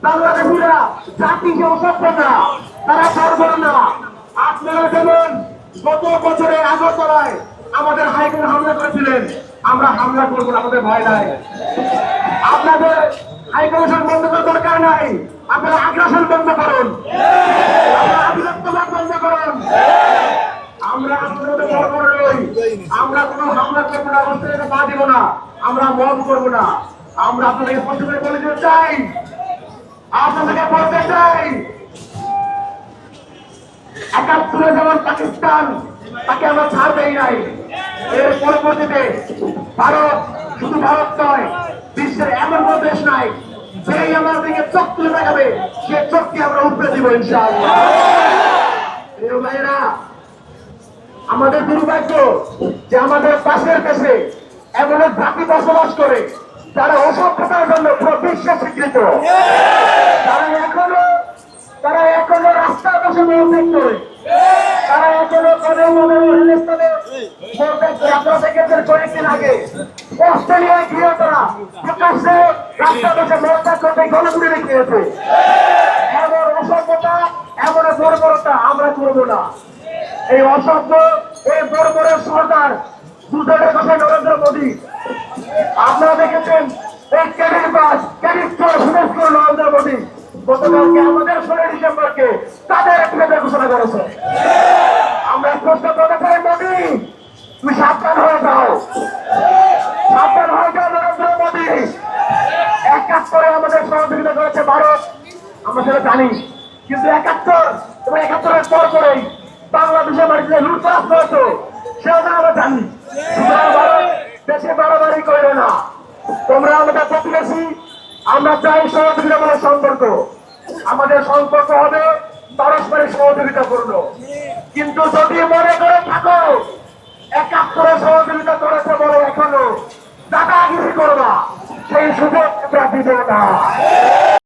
বাংলাদেশিরা জাতি যে অসভ্য না, তারা বর্বর না। আপনারা যেমন গত বছরে আগরতলায় আমাদের হাইকোর্ট হামলা করেছিলেন, আমরা হামলা করবো না, আমাদের ভয় নাই। আপনাদের হাইকমিশন বন্ধ করার দরকার নাই, আপনারা আগ্রাসন বন্ধ করুন, আপনারা আধিপত্যবাদ বন্ধ করুন। আমরা আপনাদের বর্বর নই, আমরা কোনো হামলা করবো না, অবস্থায় পা দিব না, আমরা মন করবো না। আমরা আপনাদেরকে স্পষ্ট করে বলে দিতে চাই, আপনাদেরকে বলতে চাই, ৭১ যেমন পাকিস্তান, তাকে আমরা ছাড় দেই নাই, এর পরবর্তীতে ভারত, শুধু ভারত নয়, বিশ্বের এমন কোন দেশ নাই যেই আমার দিকে চোখ তুলে দেখাবে, সে চোখকে আমরা উপরে দিব ইনশাআল্লাহ। ভাইরা, আমাদের দুর্ভাগ্য যে আমাদের পাশের দেশে এমন এক জাতি বসবাস করে যারা অসভ্যতার জন্য পুরো বিশ্বে স্বীকৃত। তারা এখনো রাস্তার পাশে মৌলিক করে, তারা এখনো আপনারা দেখেছেন কয়েকদিন আগে অস্ট্রেলিয়ায় গিয়ে তারা প্রকাশ্যে রাস্তার পাশে মৌলিক করতে গণপুরে দেখিয়েছে। এমন অসভ্যতা, এমন বর্বরতা আমরা করবো না। এই অসভ্য, এই বর্বরের সরকার দুজনের কথা নরেন্দ্র মোদী, আপনারা দেখেছেন এই ক্যাডিট বাস, ক্যাডিট চোর সুরেশ নরেন্দ্র মোদী গতকালকে আমাদের 16 ডিসেম্বরকে তাদের একসাথে ঘোষণা করেছে। আমরা প্রশ্ন করতে চাই, মোদী তুমি সাবধান হয়ে যাও, সাবধান হয়ে যাও নরেন্দ্র মোদী। ৭১ আমাদের সহযোগিতা করেছে ভারত, আমরা সেটা জানি, কিন্তু ৭১ এবং ৭১-এর পর করেই বাংলাদেশের মাটিতে লুটপাট করেছে, সেটা আমরা জানি। ভারত দেশে বাড়াবাড়ি করে না, তোমরা আমাদের প্রতিবেশী, আমরা চাই সহযোগিতামূলক সম্পর্ক। আমাদের সম্পর্ক হবে পারস্পরিক সহযোগিতাপূর্ণ। কিন্তু যদি মনে করে থাকো ৭১ সহযোগিতা করেছে বলো এখনো দাদাগিরি করবা, সেই সুযোগ আমরা দিব না।